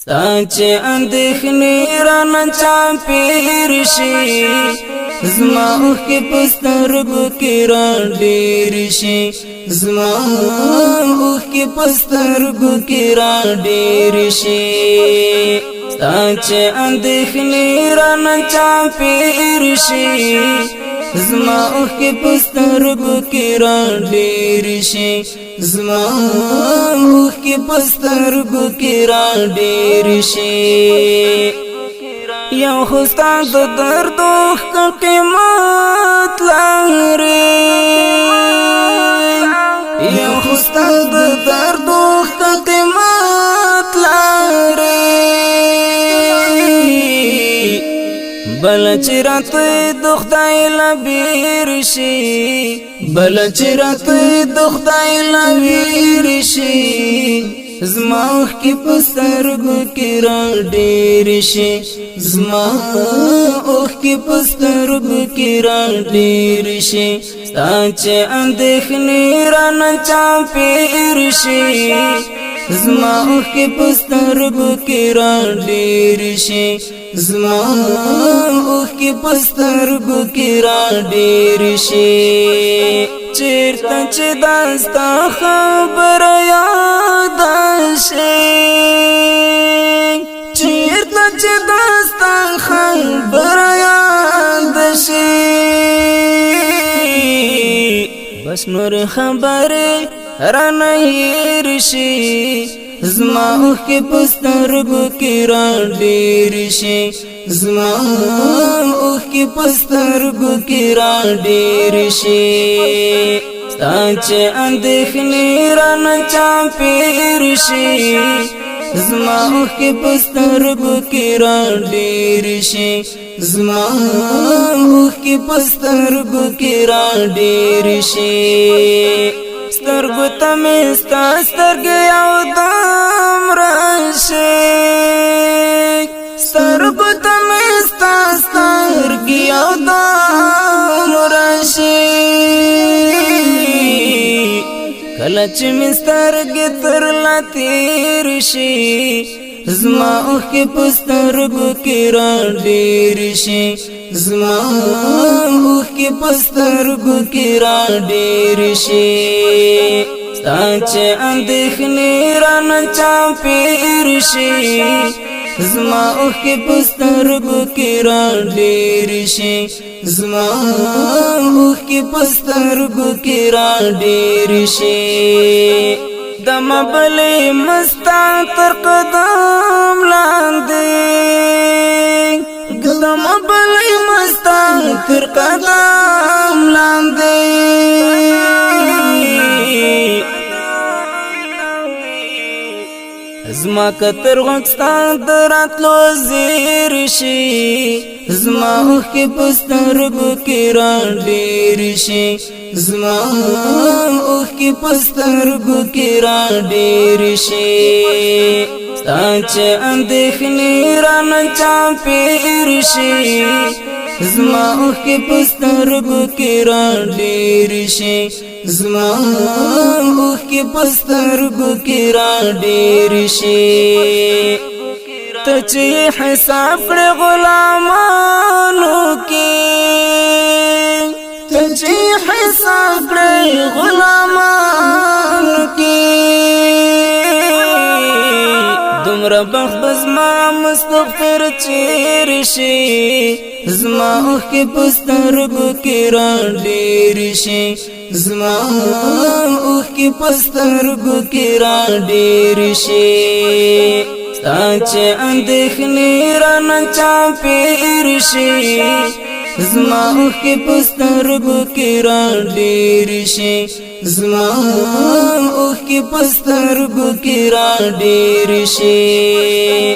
ساچه اندخنی رانا چاپیر شي زما اوخ کی پسترگو کی ران دیر شي زما اوخ کی پسترگو کی ران دیر شي ساچه اندخنی رانا چاپیر شي زما اوخ کی پسترگو کی ران دیر شي زما اوخ کی پسترگو کی ران دیر شي یو خوستا د درد اوخ قیمت لري یو خوستا د درد اوخ قیمت لري بل چرات د خدای لبیر شي بل چرات د خدای لبیر شي زما اوخ کی پسترگو کی ران دیر شي زما اوخ کی پسترگو کی ران دیر شي ساچه اندخنی رانا چاپیر شي زما اوخ کی پسترگو کی ران دیر شي زما اوخ کی پسترگو کی ران دیر شي چیرته چې داستا خبر یاد شي چیرته چې داستا خبر یاد شي بس نور خبره رانه هیر شي زما اوخ کی پسترگو کی ران دیر شي زما اوخ کی پسترگو کی ران دیر شي ساچه اندخنی رانا چاپیر شي زما اوخ کی پسترگو کی ران دیر شي زما اوخ کی پسترگو کی ران دیر شي سترگو تمیستا سترگی او دام راشی سترگو تمیستا سترگی او دام راشی کلچ می سترگی ترلا تیر شی زما اوخ کی پسترگو کی ران دیر شي زما اوخ کی پسترگو کی ران دیر شي ساچه اندخنی رانا چاپیر شي زما اوخ کی پسترگو کی ران دیر شي زما اوخ کی پسترگو کی ران دیر شي دم بلی مستان تر قدم لاندې دم بلی مستان تر قدم لاندې زما کتر غوښتان دراتلو زیر شي زما اوخ کی پسترگو کی ران دیر شي زما اوخ کی پسترگو کی ران دیر شي ساچه اندخنی رانا چاپیر شي زما اوخ کی پسترگو کی ران دیر شي زما اوخ کی پسترگو کی ران دیر شي ته چې حساب کړې غلامانو کې ته چې حساب کړې غلامانو کې دومره بخت زما مستغفر چیر شي زما اوخ کی پسترگو کی ران دیر شي زما اوخ کی پسترگو کی ران دیر شي ساچه اندخنی رانا چاپیر شي زما اوخ کی پسترگو کی ران دیر شي زما اوخ کی پسترگو کی ران دیر شي